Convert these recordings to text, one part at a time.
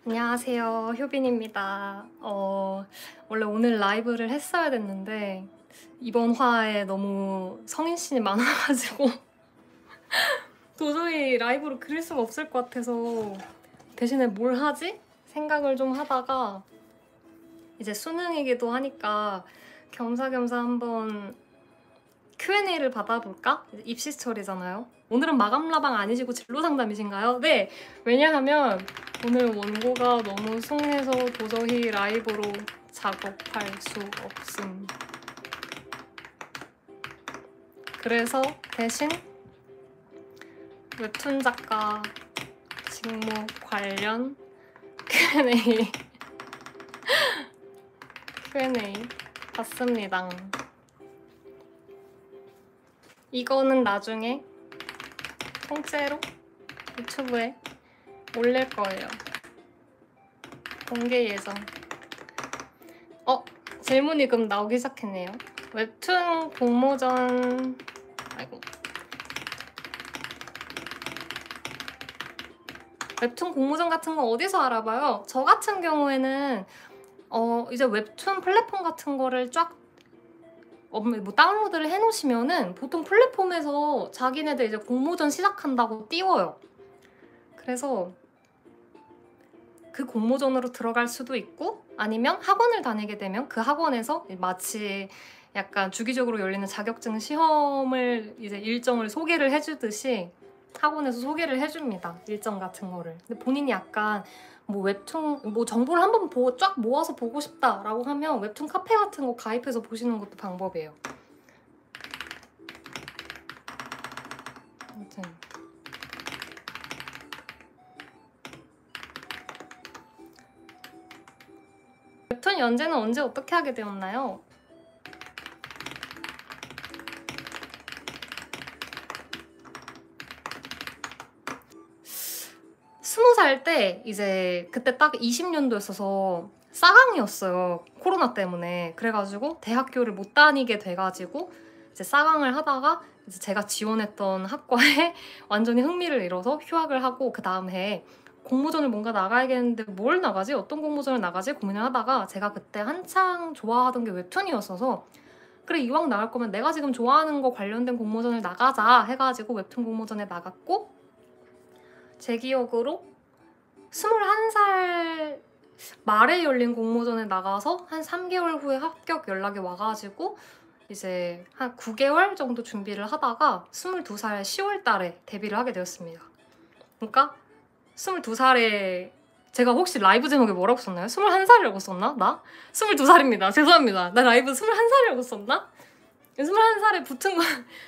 안녕하세요. 효빈입니다. 원래 오늘 라이브를 했어야 됐는데 이번 화에 너무 성인씬이 많아가지고 도저히 라이브로 그릴 수가 없을 것 같아서 대신에 뭘 하지? 생각을 좀 하다가 이제 수능이기도 하니까 겸사겸사 한번 Q&A를 받아볼까? 입시철이잖아요. 오늘은 마감라방 아니시고 진로 상담이신가요? 네! 왜냐하면 오늘 원고가 너무 숭해서 도저히 라이브로 작업할 수 없음. 그래서 대신 웹툰 작가 직무 관련 Q&A 받습니다. 이거는 나중에 통째로 유튜브에 올릴 거예요. 공개 예정. 질문이 그럼 나오기 시작했네요. 웹툰 공모전... 웹툰 공모전 같은 거 어디서 알아봐요? 저 같은 경우에는 이제 웹툰 플랫폼 같은 거를 쫙 뭐 다운로드를 해놓으시면은 보통 플랫폼에서 자기네들 이제 공모전 시작한다고 띄워요. 그래서 그 공모전으로 들어갈 수도 있고 아니면 학원을 다니게 되면 그 학원에서 마치 약간 주기적으로 열리는 자격증 시험을 이제 일정을 소개를 해주듯이 학원에서 소개를 해줍니다. 일정 같은 거를. 근데 본인이 약간 뭐 웹툰 뭐 정보를 한번 쫙 모아서 보고 싶다라고 하면 웹툰 카페 같은 거 가입해서 보시는 것도 방법이에요. 아무튼 웹툰 연재는 언제 어떻게 하게 되었나요? 20살 때 이제 그때 딱 20년도였어서 싸강이었어요. 코로나 때문에. 그래가지고 대학교를 못 다니게 돼가지고 이제 싸강을 하다가 이제 제가 지원했던 학과에 완전히 흥미를 잃어서 휴학을 하고 그 다음 해에 공모전을 뭔가 나가야겠는데 뭘 나가지? 어떤 공모전을 나가지? 고민을 하다가 제가 그때 한창 좋아하던 게 웹툰이었어서 그래 이왕 나갈 거면 내가 지금 좋아하는 거 관련된 공모전을 나가자 해가지고 웹툰 공모전에 나갔고 제 기억으로 21살 말에 열린 공모전에 나가서 한 3개월 후에 합격 연락이 와가지고 이제 한 9개월 정도 준비를 하다가 22살 10월 달에 데뷔를 하게 되었습니다. 그러니까 22살에 제가 혹시 라이브 제목에 뭐라고 썼나요? 21살이라고 썼나? 나? 22살입니다. 죄송합니다. 나 라이브 21살이라고 썼나? 21살에 붙은 건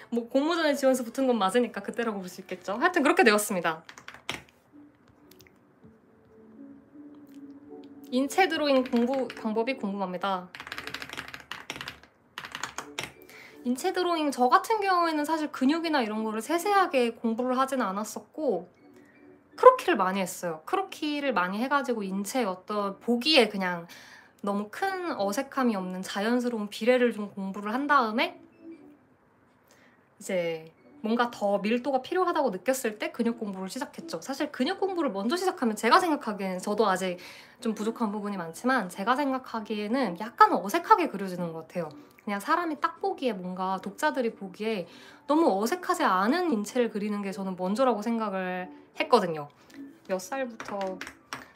뭐 공모전에 지원해서 붙은 건 맞으니까 그때라고 볼 수 있겠죠. 하여튼 그렇게 되었습니다. 인체 드로잉 공부 방법이 궁금합니다. 인체 드로잉 저 같은 경우에는 사실 근육이나 이런 거를 세세하게 공부를 하지는 않았었고 크로키를 많이 했어요. 크로키를 많이 해가지고 인체의 어떤 보기에 그냥 너무 큰 어색함이 없는 자연스러운 비례를 좀 공부를 한 다음에 이제 뭔가 더 밀도가 필요하다고 느꼈을 때 근육 공부를 시작했죠. 사실 근육 공부를 먼저 시작하면 제가 생각하기에는 저도 아직 좀 부족한 부분이 많지만 제가 생각하기에는 약간 어색하게 그려지는 것 같아요. 그냥 사람이 딱 보기에 뭔가 독자들이 보기에 너무 어색하지 않은 인체를 그리는 게 저는 먼저라고 생각을 했거든요. 몇 살부터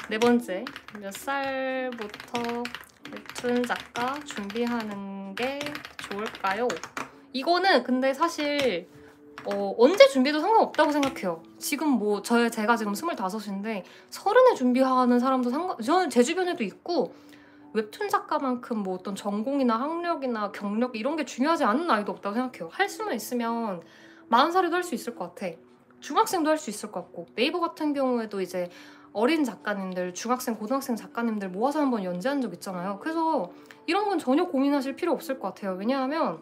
네 번째 몇 살부터 웹툰 작가 준비하는 게 좋을까요? 이거는 근데 사실 언제 준비해도 상관없다고 생각해요. 지금 뭐 제가 지금 25인데 30에 준비하는 사람도 저는 제 주변에도 있고 웹툰 작가만큼 뭐 어떤 전공이나 학력이나 경력 이런 게 중요하지 않은 나이도 없다고 생각해요. 할 수만 있으면 40살에도 할 수 있을 것 같아. 중학생도 할 수 있을 것 같고 네이버 같은 경우에도 이제 어린 작가님들, 중학생, 고등학생 작가님들 모아서 한번 연재한 적 있잖아요. 그래서 이런 건 전혀 고민하실 필요 없을 것 같아요. 왜냐하면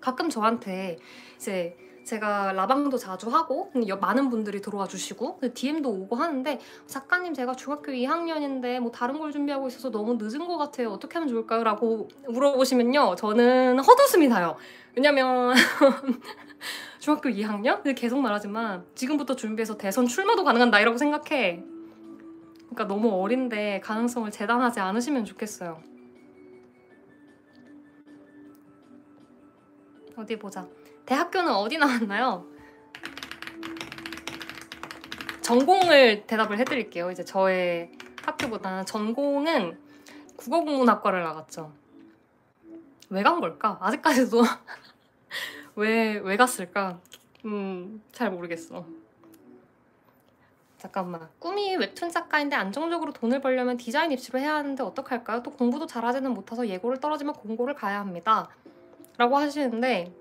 가끔 저한테 이제 제가 라방도 자주 하고 많은 분들이 들어와 주시고 DM도 오고 하는데 작가님 제가 중학교 2학년인데 뭐 다른 걸 준비하고 있어서 너무 늦은 것 같아요. 어떻게 하면 좋을까요? 라고 물어보시면요. 저는 헛웃음이 나요. 왜냐면 중학교 2학년? 계속 말하지만 지금부터 준비해서 대선 출마도 가능한 나이라고 생각해. 그러니까 너무 어린데 가능성을 재단하지 않으시면 좋겠어요. 어디 보자. 대학교는 어디 나왔나요? 전공을 대답을 해드릴게요. 이제 저의 학교보다는 전공은 국어국문학과를 나갔죠. 왜 간 걸까? 아직까지도 왜 갔을까? 잘 모르겠어. 잠깐만. 꿈이 웹툰 작가인데 안정적으로 돈을 벌려면 디자인 입시로 해야 하는데 어떡할까요? 또 공부도 잘하지는 못해서 예고를 떨어지면 공고를 가야 합니다. 라고 하시는데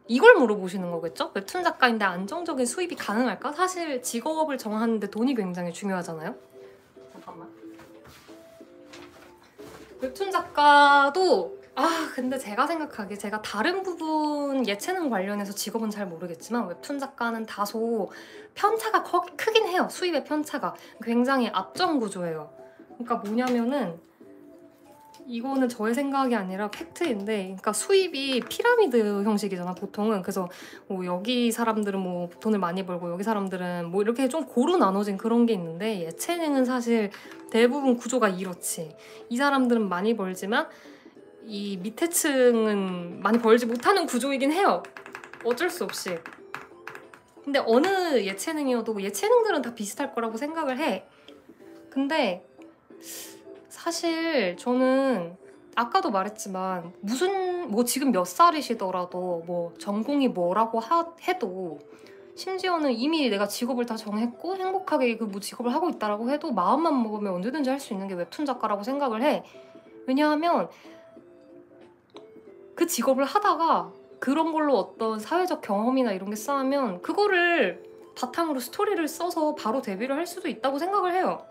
이걸 물어보시는 거겠죠? 웹툰 작가인데 안정적인 수입이 가능할까? 사실 직업을 정하는데 돈이 굉장히 중요하잖아요? 잠깐만. 웹툰 작가도 근데 제가 생각하기에 제가 다른 부분 예체능 관련해서 직업은 잘 모르겠지만 웹툰 작가는 다소 편차가 크긴 해요. 수입의 편차가 굉장히 압정 구조예요. 그러니까 뭐냐면은 이거는 저의 생각이 아니라 팩트인데, 그러니까 수입이 피라미드 형식이잖아 보통은. 그래서 뭐 여기 사람들은 뭐 돈을 많이 벌고 여기 사람들은 뭐 이렇게 좀 고루 나눠진 그런 게 있는데, 예체능은 사실 대부분 구조가 이렇지. 이 사람들은 많이 벌지만 이 밑에 층은 많이 벌지 못하는 구조이긴 해요. 어쩔 수 없이. 근데 어느 예체능이어도 예체능들은 다 비슷할 거라고 생각을 해. 근데 사실 저는 아까도 말했지만 뭐 지금 몇 살이시더라도 뭐 전공이 뭐라고 해도, 심지어는 이미 내가 직업을 다 정했고 행복하게 그 뭐 직업을 하고 있다라고 해도 마음만 먹으면 언제든지 할 수 있는 게 웹툰 작가라고 생각을 해. 왜냐하면 그 직업을 하다가 그런 걸로 어떤 사회적 경험이나 이런 게 쌓으면 그거를 바탕으로 스토리를 써서 바로 데뷔를 할 수도 있다고 생각을 해요.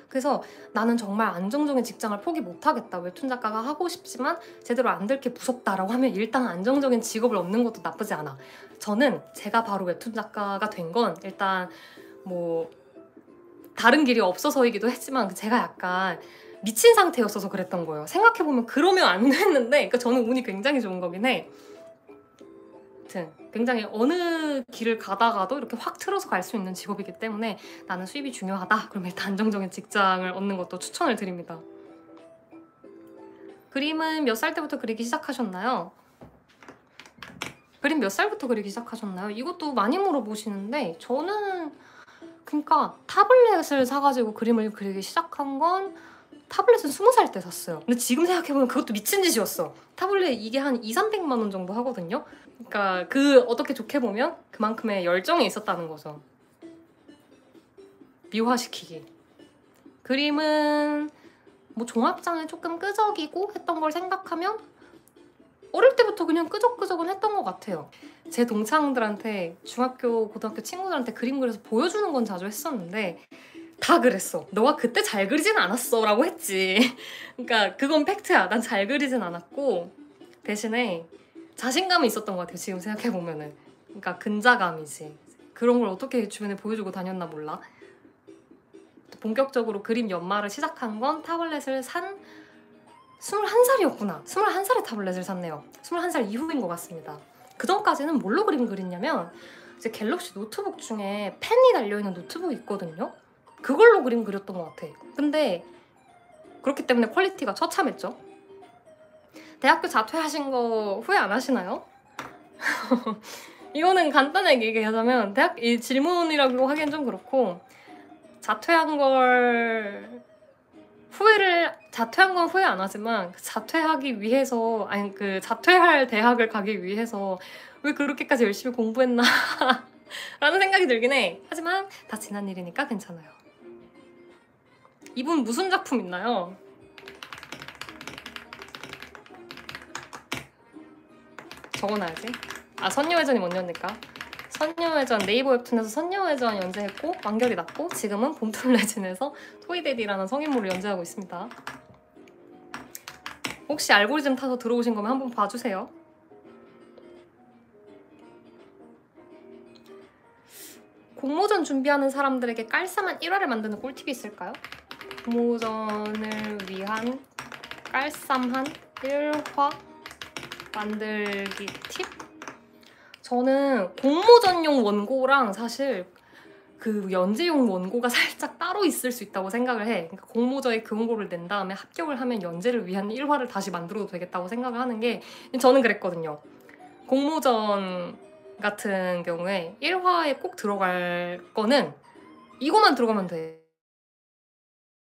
그래서 나는 정말 안정적인 직장을 포기 못하겠다. 웹툰 작가가 하고 싶지만 제대로 안 될 게 무섭다라고 하면 일단 안정적인 직업을 얻는 것도 나쁘지 않아. 저는 제가 바로 웹툰 작가가 된 건 일단 뭐 다른 길이 없어서이기도 했지만 제가 약간 미친 상태였어서 그랬던 거예요. 생각해보면 그러면 안 됐는데, 그러니까 저는 운이 굉장히 좋은 거긴 해. 아무튼 굉장히 어느 길을 가다가도 이렇게 확 틀어서 갈 수 있는 직업이기 때문에 나는 수입이 중요하다. 그럼 일단 안정적인 직장을 얻는 것도 추천을 드립니다. 그림은 몇 살 때부터 그리기 시작하셨나요? 그림 몇 살부터 그리기 시작하셨나요? 이것도 많이 물어보시는데 저는 그러니까 타블렛을 사가지고 그림을 그리기 시작한 건 타블렛은 20살 때 샀어요. 근데 지금 생각해보면 그것도 미친 짓이었어. 타블렛 이게 한 200~300만 원 정도 하거든요. 그러니까 어떻게 좋게 보면 그만큼의 열정이 있었다는 거죠. 미화시키기. 그림은 뭐 종합장에 조금 끄적이고 했던 걸 생각하면 어릴 때부터 그냥 끄적끄적은 했던 것 같아요. 제 동창들한테 중학교, 고등학교 친구들한테 그림 그려서 보여주는 건 자주 했었는데 다 그랬어. 너가 그때 잘 그리진 않았어 라고 했지. 그러니까 그건 팩트야. 난 잘 그리진 않았고 대신에 자신감이 있었던 것 같아요. 지금 생각해보면은. 그러니까 근자감이지. 그런 걸 어떻게 주변에 보여주고 다녔나 몰라. 본격적으로 그림 연마를 시작한 건 타블렛을 산 21살이었구나. 21살에 타블렛을 샀네요. 21살 이후인 것 같습니다. 그 전까지는 뭘로 그림 그렸냐면 이제 갤럭시 노트북 중에 펜이 달려있는 노트북이 있거든요. 그걸로 그림 그렸던 것 같아. 근데 그렇기 때문에 퀄리티가 처참했죠. 대학교 자퇴하신 거 후회 안 하시나요? 이거는 간단하게 얘기하자면 이 질문이라고 하기엔 좀 그렇고, 자퇴한 건 후회 안 하지만 자퇴하기 위해서, 자퇴할 대학을 가기 위해서 왜 그렇게까지 열심히 공부했나 라는 생각이 들긴 해. 하지만 다 지난 일이니까 괜찮아요. 이분 무슨 작품 있나요? 적어놔야지. 선녀회전이 뭔 년일까? 선녀회전 네이버 웹툰에서 선녀회전 연재했고 완결이 났고 지금은 봄틀 레진에서 토이데디라는 성인물을 연재하고 있습니다. 혹시 알고리즘 타서 들어오신 거면 한번 봐주세요. 공모전 준비하는 사람들에게 깔쌈한 1화를 만드는 꿀팁이 있을까요? 공모전을 위한 깔쌈한 1화 만들기 팁? 저는 공모전용 원고랑 사실 그 연재용 원고가 살짝 따로 있을 수 있다고 생각을 해. 그러니까 공모전에 그 원고를 낸 다음에 합격을 하면 연재를 위한 일화를 다시 만들어도 되겠다고 생각을 하는 게, 저는 그랬거든요. 공모전 같은 경우에 1화에 꼭 들어갈 거는 이거만 들어가면 돼.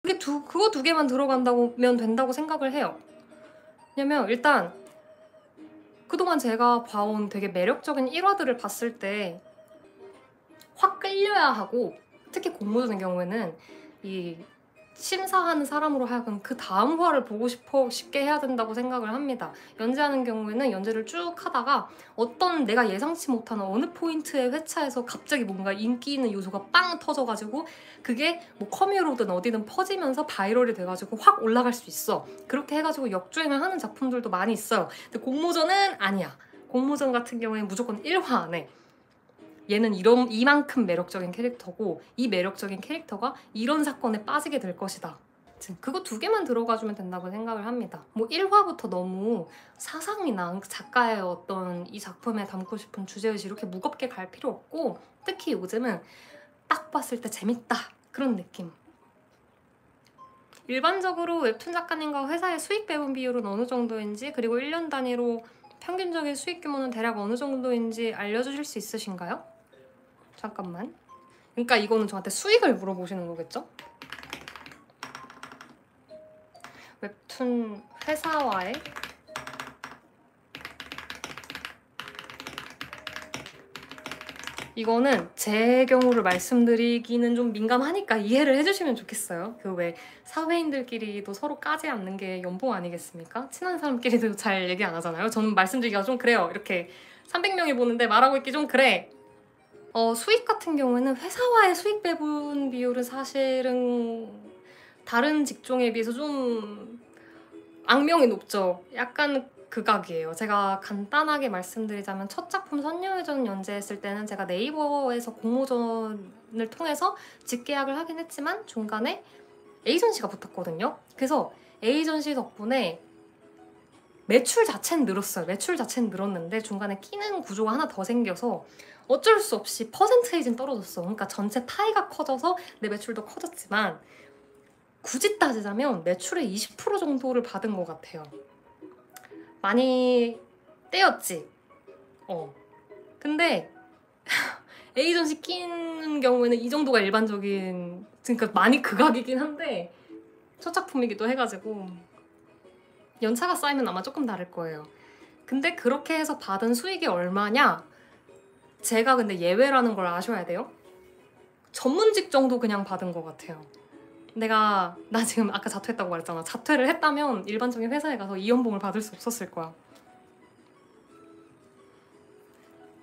그거 두 개만 들어간다면 된다고 생각을 해요. 왜냐면 일단 그동안 제가 봐온 되게 매력적인 1화들을 봤을 때 확 끌려야 하고, 특히 공모전의 경우에는 이 심사하는 사람으로 하여금 그 다음 화를 보고 싶게 해야 된다고 생각을 합니다. 연재하는 경우에는 연재를 쭉 하다가 어떤 내가 예상치 못하는 어느 포인트의 회차에서 갑자기 뭔가 인기 있는 요소가 빵 터져가지고 그게 뭐 커뮤로든 어디든 퍼지면서 바이럴이 돼가지고 확 올라갈 수 있어. 그렇게 해가지고 역주행을 하는 작품들도 많이 있어요. 근데 공모전은 아니야. 공모전 같은 경우에는 무조건 1화 안에 얘는 이만큼 매력적인 캐릭터고 이 매력적인 캐릭터가 이런 사건에 빠지게 될 것이다. 그거 두 개만 들어가주면 된다고 생각을 합니다. 뭐 1화부터 너무 사상이나 작가의 어떤 이 작품에 담고 싶은 주제의식 이렇게 무겁게 갈 필요 없고, 특히 요즘은 딱 봤을 때 재밌다 그런 느낌. 일반적으로 웹툰 작가님과 회사의 수익 배분 비율은 어느 정도인지, 그리고 1년 단위로 평균적인 수익 규모는 대략 어느 정도인지 알려주실 수 있으신가요? 잠깐만. 그러니까 이거는 저한테 수익을 물어보시는 거겠죠? 웹툰 회사와의 이거는 제 경우를 말씀드리기는 좀 민감하니까 이해를 해주시면 좋겠어요. 그 왜 사회인들끼리도 서로 까지 않는 게 연봉 아니겠습니까? 친한 사람끼리도 잘 얘기 안 하잖아요. 저는 말씀드리기가 좀 그래요. 이렇게 300명이 보는데 말하고 있기 좀 그래. 수익 같은 경우에는 회사와의 수익 배분 비율은 사실은 다른 직종에 비해서 좀 악명이 높죠. 약간 극악이에요. 제가 간단하게 말씀드리자면 첫 작품 선녀회전 연재했을 때는 제가 네이버에서 공모전을 통해서 직계약을 하긴 했지만 중간에 에이전시가 붙었거든요. 그래서 에이전시 덕분에 매출 자체는 늘었어요. 매출 자체는 늘었는데 중간에 끼는 구조가 하나 더 생겨서 어쩔 수 없이 퍼센테이지는 떨어졌어. 그러니까 전체 파이가 커져서 내 매출도 커졌지만 굳이 따지자면 매출의 20% 정도를 받은 것 같아요. 많이 떼었지? 근데 에이전시 끼는 경우에는 이 정도가 일반적인, 그러니까 많이 극악이긴 한데 첫 작품이기도 해가지고 연차가 쌓이면 아마 조금 다를 거예요. 근데 그렇게 해서 받은 수익이 얼마냐? 제가 근데 예외라는 걸 아셔야 돼요. 전문직 정도 그냥 받은 것 같아요. 나 지금 아까 자퇴했다고 말했잖아. 자퇴를 했다면 일반적인 회사에 가서 이 연봉을 받을 수 없었을 거야.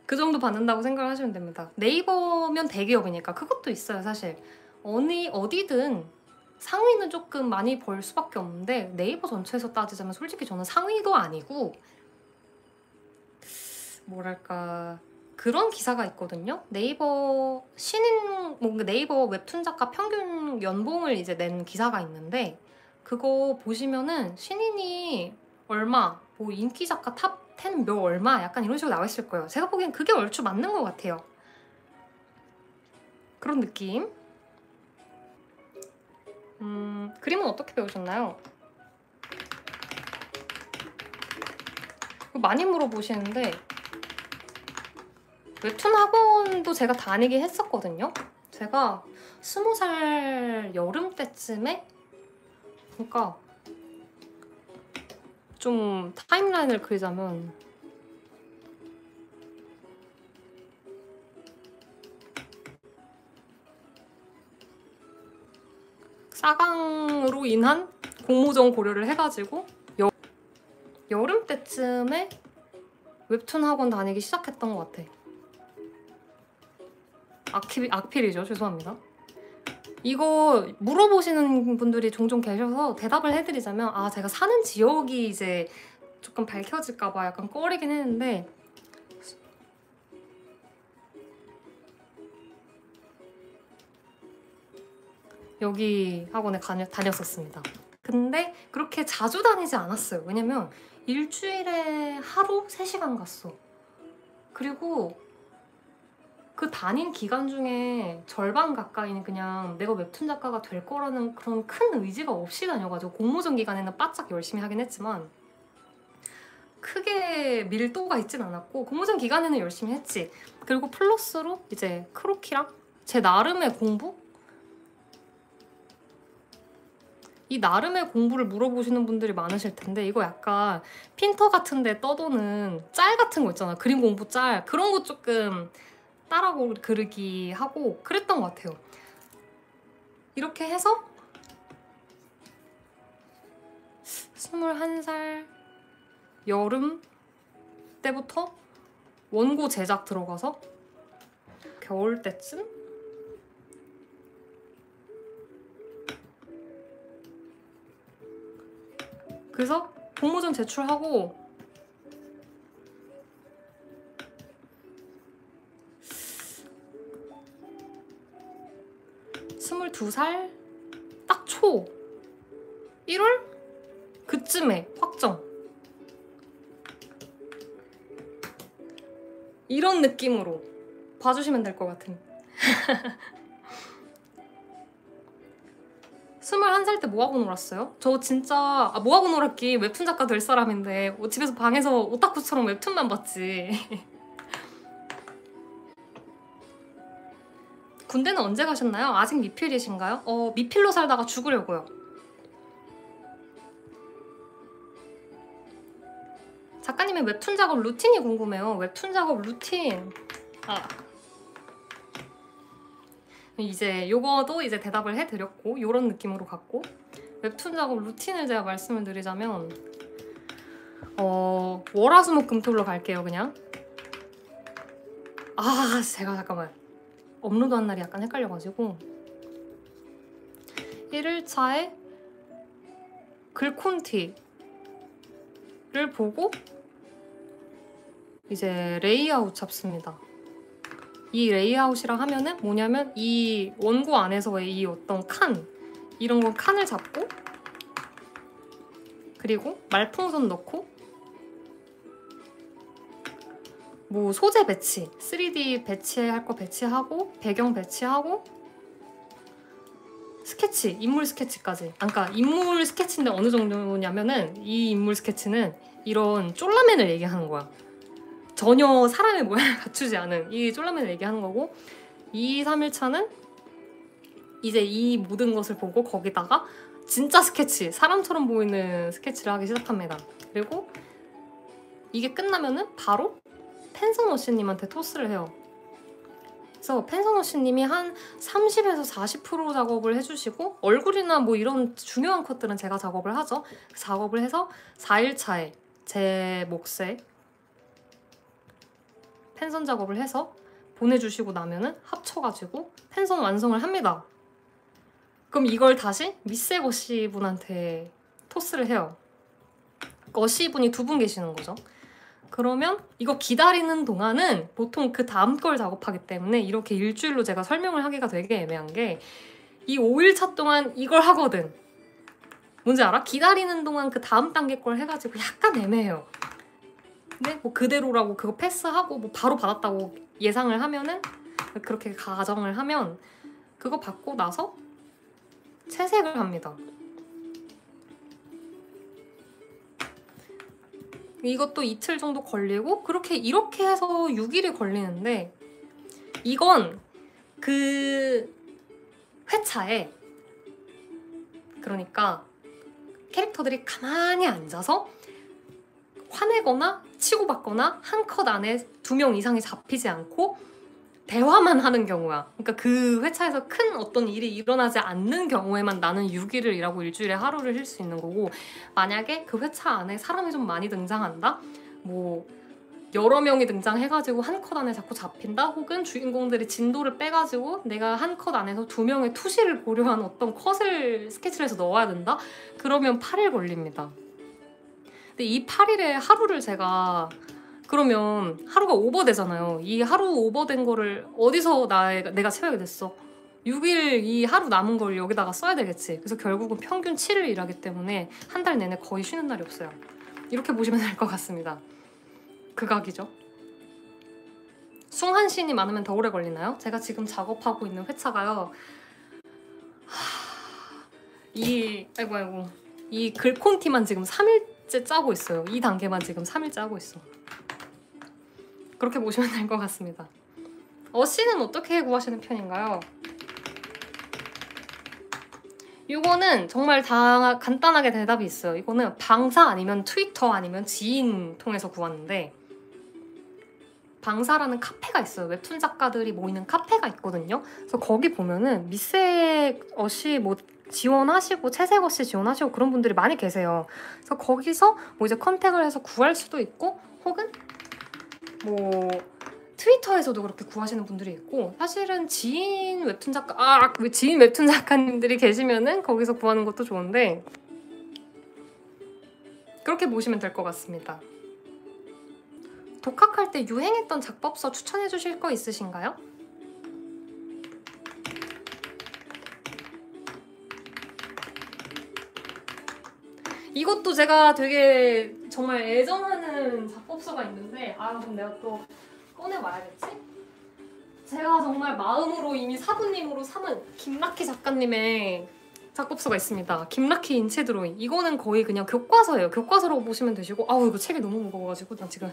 그 정도 받는다고 생각을 하시면 됩니다. 네이버면 대기업이니까 그것도 있어요. 사실 어디든 상위는 조금 많이 벌 수밖에 없는데 네이버 전체에서 따지자면 솔직히 저는 상위도 아니고 뭐랄까 그런 기사가 있거든요. 네이버 네이버 웹툰 작가 평균 연봉을 이제 낸 기사가 있는데 그거 보시면은 신인이 얼마, 뭐 인기 작가 탑 10 몇 얼마 약간 이런 식으로 나와 있을 거예요. 제가 보기엔 그게 얼추 맞는 것 같아요. 그런 느낌. 그림은 어떻게 배우셨나요? 많이 물어보시는데 웹툰 학원도 제가 다니긴 했었거든요. 제가 20살 여름 때쯤에, 그러니까 좀 타임라인을 그리자면 싸강으로 인한 공모전 고려를 해가지고 여름 때쯤에 웹툰 학원 다니기 시작했던 것 같아. 악필이죠. 죄송합니다. 이거 물어보시는 분들이 종종 계셔서 대답을 해드리자면 제가 사는 지역이 이제 조금 밝혀질까봐 약간 꺼리긴 했는데 여기 학원에 다녔었습니다. 근데 그렇게 자주 다니지 않았어요. 왜냐면 일주일에 하루 3시간 갔어. 그리고 그 다닌 기간 중에 절반 가까이는 그냥 내가 웹툰 작가가 될 거라는 그런 큰 의지가 없이 다녀가지고 공모전 기간에는 바짝 열심히 하긴 했지만 크게 밀도가 있진 않았고 공모전 기간에는 열심히 했지. 그리고 플러스로 이제 크로키랑 제 나름의 공부? 이 나름의 공부를 물어보시는 분들이 많으실 텐데 이거 약간 핀터 같은 데 떠도는 짤 같은 거 있잖아. 그림 공부 짤. 그런 거 조금 따라 그르기 하고 그랬던 것 같아요. 이렇게 해서 21살 여름 때부터 원고 제작 들어가서 겨울 때쯤? 그래서 공모전 제출하고 22살 딱 초 1월? 그쯤에 확정. 이런 느낌으로 봐주시면 될 것 같은. 21살 때 뭐하고 놀았어요? 저 진짜 뭐하고 놀았기 웹툰 작가 될 사람인데 집에서 방에서 오타쿠처럼 웹툰만 봤지. 군대는 언제 가셨나요? 아직 미필이신가요? 미필로 살다가 죽으려고요. 작가님의 웹툰 작업 루틴이 궁금해요. 웹툰 작업 루틴. 이제 요거도 이제 대답을 해드렸고 요런 느낌으로 갔고 웹툰 작업 루틴을 제가 말씀을 드리자면 월화수목금토일로 갈게요. 그냥 제가 잠깐만 업로드한 날이 약간 헷갈려가지고 1일차에 글콘티를 보고 이제 레이아웃 잡습니다. 이 레이아웃이라 하면은 뭐냐면 이 원고 안에서의 이 어떤 칸 이런 건 칸을 잡고 그리고 말풍선 넣고 뭐 소재 배치 3D 배치할 거 배치하고 배경 배치하고 스케치 인물 스케치까지. 그러니까 인물 스케치인데 어느 정도냐면은 이 인물 스케치는 이런 쫄라맨을 얘기하는 거야. 전혀 사람의 모양을 갖추지 않은 이 쫄라맨을 얘기하는 거고 2, 3일차는 이제 이 모든 것을 보고 거기다가 진짜 스케치, 사람처럼 보이는 스케치를 하기 시작합니다. 그리고 이게 끝나면은 바로 펜서너씨님한테 토스를 해요. 그래서 펜서너씨님이 한 30에서 40% 작업을 해주시고 얼굴이나 뭐 이런 중요한 컷들은 제가 작업을 하죠. 작업을 해서 4일차에 제 몫에 펜선 작업을 해서 보내주시고 나면은 합쳐가지고 펜선 완성을 합니다. 그럼 이걸 다시 미세 거시 분한테 토스를 해요. 거시 분이 2분 계시는 거죠. 그러면 이거 기다리는 동안은 보통 그 다음 걸 작업하기 때문에 이렇게 일주일로 제가 설명을 하기가 되게 애매한 게 이 5일차 동안 이걸 하거든. 뭔지 알아? 기다리는 동안 그 다음 단계 걸 해가지고 약간 애매해요. 근데 뭐 그대로라고 그거 패스하고 뭐 바로 받았다고 예상을 하면은 그렇게 가정을 하면 그거 받고 나서 채색을 합니다. 이것도 이틀 정도 걸리고 이렇게 해서 6일이 걸리는데 이건 그 회차에 그러니까 캐릭터들이 가만히 앉아서 화내거나 치고받거나 한 컷 안에 2명 이상이 잡히지 않고 대화만 하는 경우야. 그러니까 그 회차에서 큰 어떤 일이 일어나지 않는 경우에만 나는 6일을 일하고 일주일에 하루를 쉴 수 있는 거고 만약에 그 회차 안에 사람이 좀 많이 등장한다? 뭐 여러 명이 등장해가지고 한 컷 안에 자꾸 잡힌다? 혹은 주인공들이 진도를 빼가지고 내가 한 컷 안에서 2명의 투시를 고려한 어떤 컷을 스케치를 해서 넣어야 된다? 그러면 8일 걸립니다. 근데 이 8일에 하루를 제가 그러면 하루가 오버되잖아요. 이 하루 오버된 거를 어디서 내가 채우게 됐어. 6일 이 하루 남은 걸 여기다가 써야 되겠지. 그래서 결국은 평균 7일 일하기 때문에 한 달 내내 거의 쉬는 날이 없어요. 이렇게 보시면 될 것 같습니다. 극악이죠. 숭한신이 많으면 더 오래 걸리나요? 제가 지금 작업하고 있는 회차가요. 아이고 이 글콘티만 지금 3일째 짜고 있어요. 이 단계만 지금 3일째 하고 있어. 그렇게 보시면 될 것 같습니다. 어씨는 어떻게 구하시는 편인가요? 이거는 정말 다 간단하게 대답이 있어요. 이거는 방사 아니면 트위터 아니면 지인 통해서 구하는데, 방사라는 카페가 있어요. 웹툰 작가들이 모이는 카페가 있거든요. 그래서 거기 보면은 밑색 어시 뭐 지원하시고 채색 어시 지원하시고 그런 분들이 많이 계세요. 그래서 거기서 뭐 이제 컨택을 해서 구할 수도 있고, 혹은 뭐 트위터에서도 그렇게 구하시는 분들이 있고, 사실은 지인 웹툰 작가님들이 계시면은 거기서 구하는 것도 좋은데, 그렇게 보시면 될 것 같습니다. 독학할 때 유행했던 작법서 추천해 주실 거 있으신가요? 이것도 제가 되게 정말 애정하는 작법서가 있는데, 그럼 내가 또 꺼내와야겠지? 제가 정말 마음으로 이미 사부님으로 삼은 김라키 작가님의 작법서가 있습니다. 김라키 인체 드로잉. 이거는 거의 그냥 교과서예요. 교과서라고 보시면 되시고, 이거 책이 너무 무거워가지고 나 지금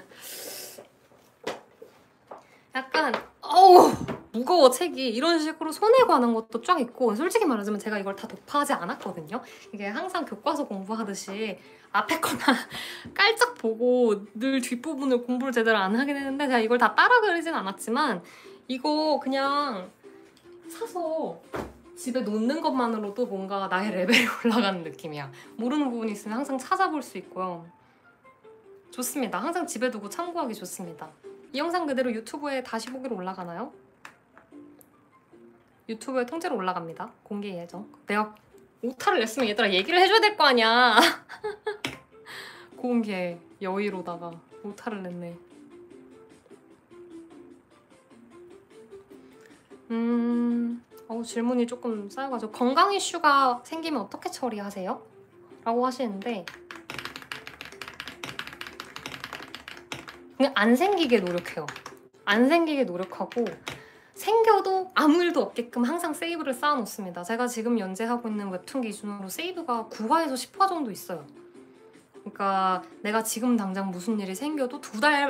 약간 무거워 책이. 이런 식으로 손에 관한 것도 쫙 있고, 솔직히 말하자면 제가 이걸 다 독파하지 않았거든요. 이게 항상 교과서 공부하듯이 앞에 거나 깔짝 보고 늘 뒷부분을 공부를 제대로 안 하긴 했는데, 제가 이걸 다 따라 그리진 않았지만 이거 그냥 사서 집에 놓는 것만으로도 뭔가 나의 레벨이 올라가는 느낌이야. 모르는 부분이 있으면 항상 찾아볼 수 있고요. 좋습니다. 항상 집에 두고 참고하기 좋습니다. 이 영상 그대로 유튜브에 다시 보기로 올라가나요? 유튜브에 통째로 올라갑니다. 공개 예정. 내가 오타를 냈으면 얘들아 얘기를 해줘야 될 거 아니야. 공개 여의로다가 오타를 냈네. 질문이 조금 쌓여가지고, 건강 이슈가 생기면 어떻게 처리하세요? 라고 하시는데, 그냥 안 생기게 노력해요. 안 생기게 노력하고, 생겨도 아무 일도 없게끔 항상 세이브를 쌓아놓습니다. 제가 지금 연재하고 있는 웹툰 기준으로 세이브가 9화에서 10화 정도 있어요. 그러니까 내가 지금 당장 무슨 일이 생겨도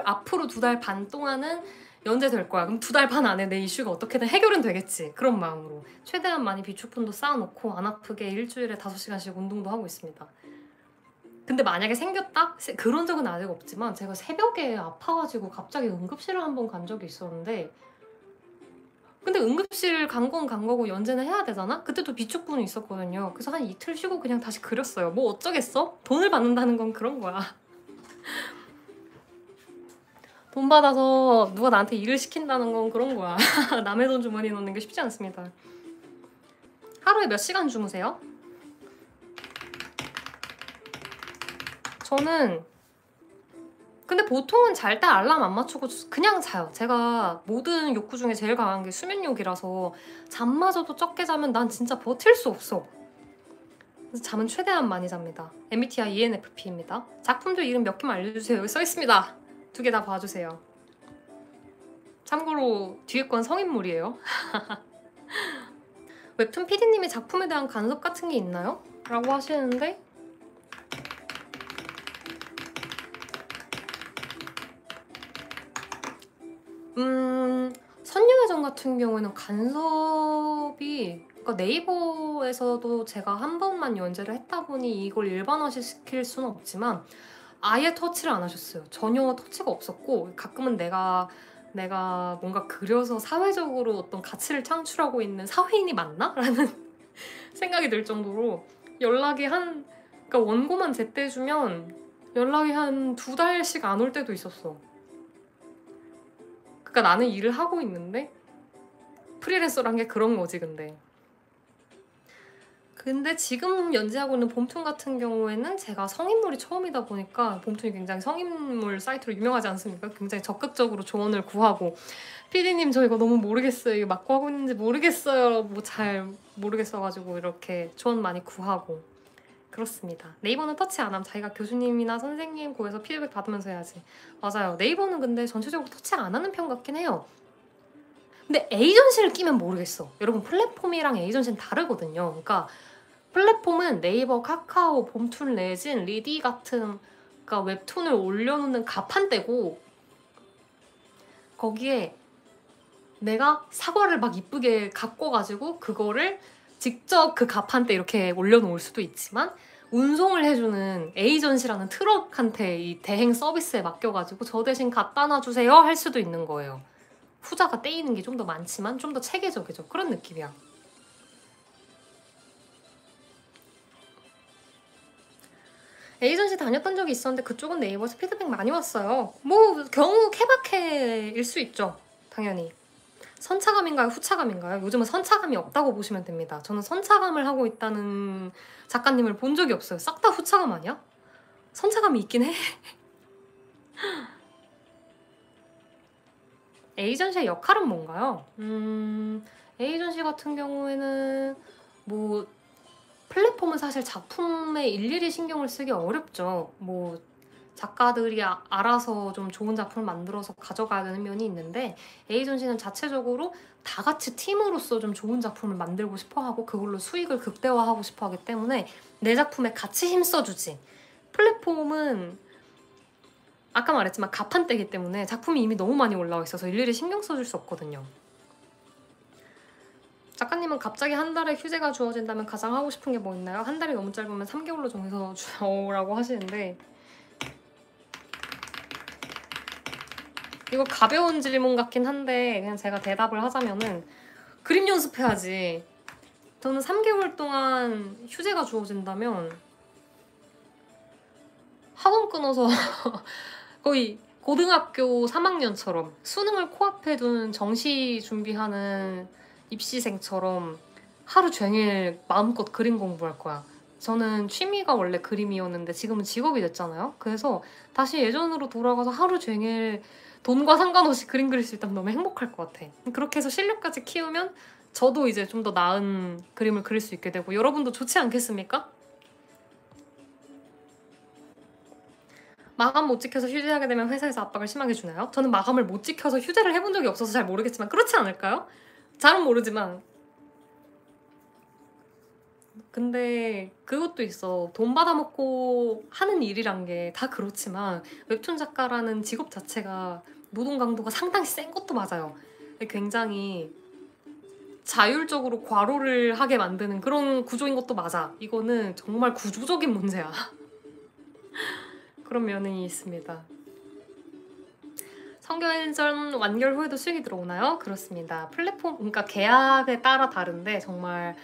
앞으로 2달 반 동안은 연재될 거야. 그럼 2달 반 안에 내 이슈가 어떻게든 해결은 되겠지. 그런 마음으로 최대한 많이 비축분도 쌓아놓고 안 아프게 일주일에 5시간씩 운동도 하고 있습니다. 근데 만약에 생겼다? 그런 적은 아직 없지만, 제가 새벽에 아파가지고 갑자기 응급실을 한번 간 적이 있었는데, 근데 응급실 간 건 간 거고 연재는 해야 되잖아? 그때도 비축분이 있었거든요. 그래서 한 이틀 쉬고 그냥 다시 그렸어요. 뭐 어쩌겠어? 돈을 받는다는 건 그런 거야. 돈 받아서 누가 나한테 일을 시킨다는 건 그런 거야. 남의 돈 주머니에 넣는 게 쉽지 않습니다. 하루에 몇 시간 주무세요? 저는 근데 보통은 잘 때 알람 안 맞추고 그냥 자요. 제가 모든 욕구 중에 제일 강한 게 수면욕이라서 잠마저도 적게 자면 난 진짜 버틸 수 없어. 그래서 잠은 최대한 많이 잡니다. MBTI ENFP입니다. 작품들 이름 몇 개만 알려주세요. 여기 써있습니다. 2개 다 봐주세요. 참고로 뒤에 건 성인물이에요. 웹툰 PD님이 작품에 대한 간섭 같은 게 있나요? 라고 하시는데, 선녀회전 같은 경우에는 간섭이, 그러니까 네이버에서도 제가 한 번만 연재를 했다 보니 이걸 일반화시킬 수는 없지만 아예 터치를 안 하셨어요. 전혀 터치가 없었고, 가끔은 내가 뭔가 그려서 사회적으로 어떤 가치를 창출하고 있는 사회인이 맞나? 라는 생각이 들 정도로 연락이 그러니까 원고만 제때해주면 연락이 한 2달씩 안 올 때도 있었어. 그러니까 나는 일을 하고 있는데, 프리랜서란 게 그런 거지. 근데 지금 연재하고 있는 봄툰 같은 경우에는 제가 성인물이 처음이다 보니까, 봄툰이 굉장히 성인물 사이트로 유명하지 않습니까? 굉장히 적극적으로 조언을 구하고, PD님 저 이거 너무 모르겠어요, 이거 맞고 하고 있는지 모르겠어요, 뭐 잘 모르겠어가지고 이렇게 조언 많이 구하고, 그렇습니다. 네이버는 터치 안 하면 자기가 교수님이나 선생님 거기서 피드백 받으면서 해야지. 맞아요. 네이버는 근데 전체적으로 터치 안 하는 편 같긴 해요. 근데 에이전시를 끼면 모르겠어. 여러분 플랫폼이랑 에이전시는 다르거든요. 그러니까 플랫폼은 네이버, 카카오, 봄툰, 레진, 리디 같은 그러니까 웹툰을 올려놓는 가판대고 거기에 내가 사과를 막 이쁘게 가꿔가지고 그거를 직접 그 가판대 이렇게 올려놓을 수도 있지만 운송을 해주는 에이전시라는 트럭한테 이 대행 서비스에 맡겨가지고 저 대신 갖다 놔주세요 할 수도 있는 거예요. 후자가 떼이는 게 좀 더 많지만 좀 더 체계적이죠. 그런 느낌이야. 에이전시 다녔던 적이 있었는데 그쪽은 네이버에서 피드백 많이 왔어요. 뭐 경우 케바케일 수 있죠. 당연히. 선차감인가요? 후차감인가요? 요즘은 선차감이 없다고 보시면 됩니다. 저는 선차감을 하고 있다는 작가님을 본 적이 없어요. 싹 다 후차감 아니야? 선차감이 있긴 해. 에이전시의 역할은 뭔가요? 에이전시 같은 경우에는 뭐 플랫폼은 사실 작품에 일일이 신경을 쓰기 어렵죠. 뭐 작가들이 알아서 좀 좋은 작품을 만들어서 가져가야 되는 면이 있는데 에이전시는 자체적으로 다 같이 팀으로서 좀 좋은 작품을 만들고 싶어하고 그걸로 수익을 극대화하고 싶어하기 때문에 내 작품에 같이 힘써주지. 플랫폼은 아까 말했지만 가판대기 때문에 작품이 이미 너무 많이 올라와 있어서 일일이 신경 써줄 수 없거든요. 작가님은 갑자기 한 달에 휴재가 주어진다면 가장 하고 싶은 게 뭐 있나요? 한 달이 너무 짧으면 3개월로 정해서 주라고 하시는데 이거 가벼운 질문 같긴 한데 그냥 제가 대답을 하자면은 그림 연습해야지. 저는 3개월 동안 휴재가 주어진다면 학원 끊어서 거의 고등학교 3학년처럼 수능을 코앞에 둔 정시 준비하는 입시생처럼 하루 종일 마음껏 그림 공부할 거야. 저는 취미가 원래 그림이었는데 지금은 직업이 됐잖아요. 그래서 다시 예전으로 돌아가서 하루 종일 돈과 상관없이 그림 그릴 수 있다면 너무 행복할 것 같아. 그렇게 해서 실력까지 키우면 저도 이제 좀 더 나은 그림을 그릴 수 있게 되고 여러분도 좋지 않겠습니까? 마감 못 지켜서 휴재하게 되면 회사에서 압박을 심하게 주나요? 저는 마감을 못 지켜서 휴재를 해본 적이 없어서 잘 모르겠지만 그렇지 않을까요? 잘은 모르지만 근데 그것도 있어. 돈 받아먹고 하는 일이란 게 다 그렇지만 웹툰 작가라는 직업 자체가 노동 강도가 상당히 센 것도 맞아요. 굉장히 자율적으로 과로를 하게 만드는 그런 구조인 것도 맞아. 이거는 정말 구조적인 문제야. 그런 면이 있습니다. 성견전 완결 후에도 수익이 들어오나요? 그렇습니다. 플랫폼, 그러니까 계약에 따라 다른데 정말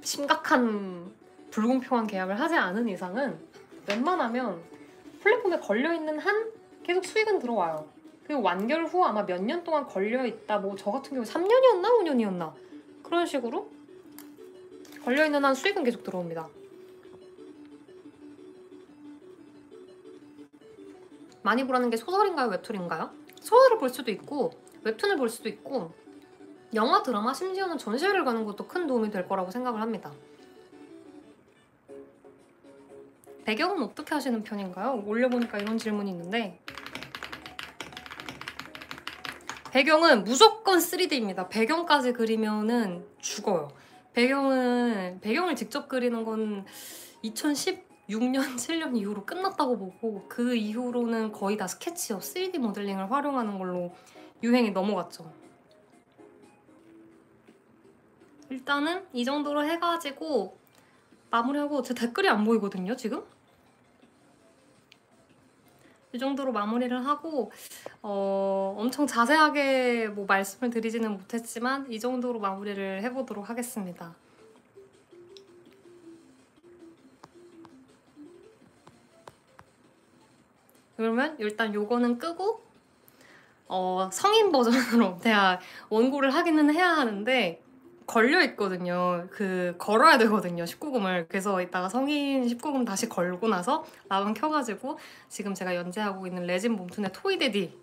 심각한 불공평한 계약을 하지 않은 이상은 웬만하면 플랫폼에 걸려있는 한 계속 수익은 들어와요. 그리고 완결 후 아마 몇 년 동안 걸려있다. 뭐 저 같은 경우 3년이었나 5년이었나 그런 식으로 걸려있는 한 수익은 계속 들어옵니다. 많이 보라는 게 소설인가요? 웹툰인가요? 소설을 볼 수도 있고 웹툰을 볼 수도 있고 영화, 드라마, 심지어는 전시회를 가는 것도 큰 도움이 될 거라고 생각을 합니다. 배경은 어떻게 하시는 편인가요? 올려보니까 이런 질문이 있는데 배경은 무조건 3D입니다. 배경까지 그리면은 죽어요. 배경을 직접 그리는 건 2016년, 7년 이후로 끝났다고 보고 그 이후로는 거의 다 스케치업, 3D 모델링을 활용하는 걸로 유행이 넘어갔죠. 일단은 이 정도로 해가지고 마무리하고 제 댓글이 안 보이거든요, 지금? 이 정도로 마무리를 하고 엄청 자세하게 뭐 말씀을 드리지는 못했지만 이 정도로 마무리를 해보도록 하겠습니다. 그러면 일단 요거는 끄고 성인 버전으로 제가 원고를 하기는 해야 하는데 걸려있거든요. 걸어야 되거든요, 19금을. 그래서 이따가 성인 19금 다시 걸고 나서 라방 켜가지고 지금 제가 연재하고 있는 레진 봄툰의 토이데디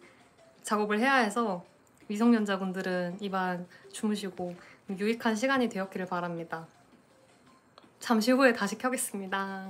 작업을 해야 해서 미성년자분들은 이만 주무시고 유익한 시간이 되었기를 바랍니다. 잠시 후에 다시 켜겠습니다.